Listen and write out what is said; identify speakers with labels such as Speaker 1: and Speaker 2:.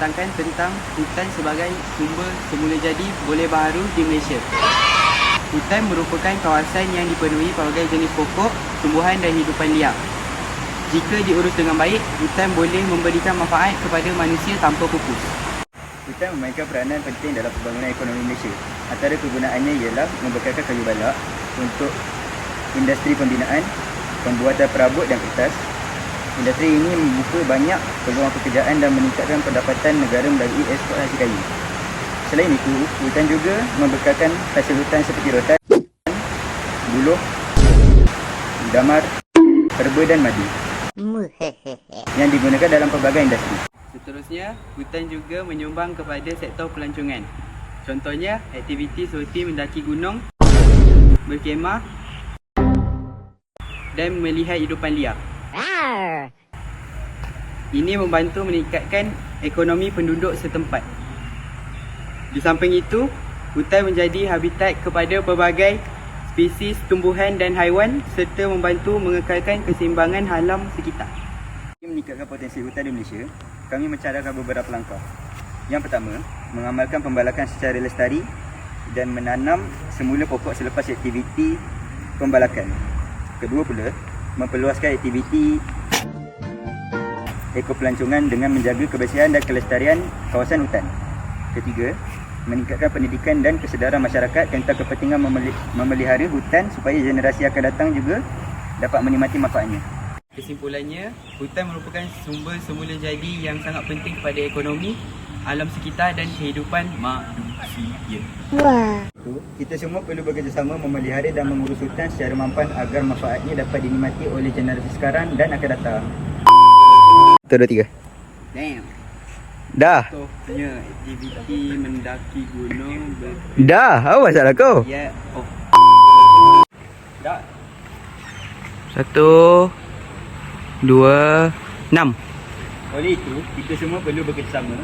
Speaker 1: membentangkan tentang hutan sebagai sumber semula jadi boleh baharu di Malaysia. Hutan merupakan kawasan yang dipenuhi pelbagai jenis pokok, tumbuhan dan hidupan liar. Jika diurus dengan baik, hutan boleh memberikan manfaat kepada manusia tanpa pupus.
Speaker 2: Hutan memainkan peranan penting dalam pembangunan ekonomi Malaysia. Antara kegunaannya ialah membekalkan kayu balak untuk industri pembinaan, pembuatan perabot dan kertas. Industri ini membuka banyak peluang pekerjaan dan meningkatkan pendapatan negara melalui ekspor hasil kayu. Selain itu, hutan juga membekalkan hasil hutan seperti rotan, buluh, damar, herba dan madu yang digunakan dalam pelbagai industri.
Speaker 1: Seterusnya, hutan juga menyumbang kepada sektor pelancongan. Contohnya, aktiviti seperti mendaki gunung, berkemah dan melihat hidupan liar. Ini membantu meningkatkan ekonomi penduduk setempat. Di samping itu, hutan menjadi habitat kepada pelbagai spesies tumbuhan dan haiwan serta membantu mengekalkan keseimbangan alam sekitar.
Speaker 2: Untuk meningkatkan potensi hutan di Malaysia, kami mencadangkan beberapa langkah. Yang pertama, mengamalkan pembalakan secara lestari dan menanam semula pokok selepas aktiviti pembalakan. Kedua pula, memperluaskan aktiviti ekopelancongan dengan menjaga kebersihan dan kelestarian kawasan hutan. Ketiga, meningkatkan pendidikan dan kesedaran masyarakat tentang kepentingan memelihara hutan supaya generasi akan datang juga dapat menikmati manfaatnya.
Speaker 1: Kesimpulannya, hutan merupakan sumber semula jadi yang sangat penting kepada ekonomi, alam sekitar dan kehidupan manusia.
Speaker 2: Kita semua perlu bekerjasama memelihara dan mengurus hutan secara mampan agar manfaatnya dapat dinikmati oleh generasi sekarang dan akan datang. 1, 2, 3.
Speaker 1: Damn.
Speaker 2: Dah.
Speaker 1: Contohnya aktiviti mendaki gunung
Speaker 2: Dah. Apa masalah kau?
Speaker 1: Ya. Oh. Dah.
Speaker 2: 1, 2, 6.
Speaker 1: Oleh itu, kita semua perlu bekerjasama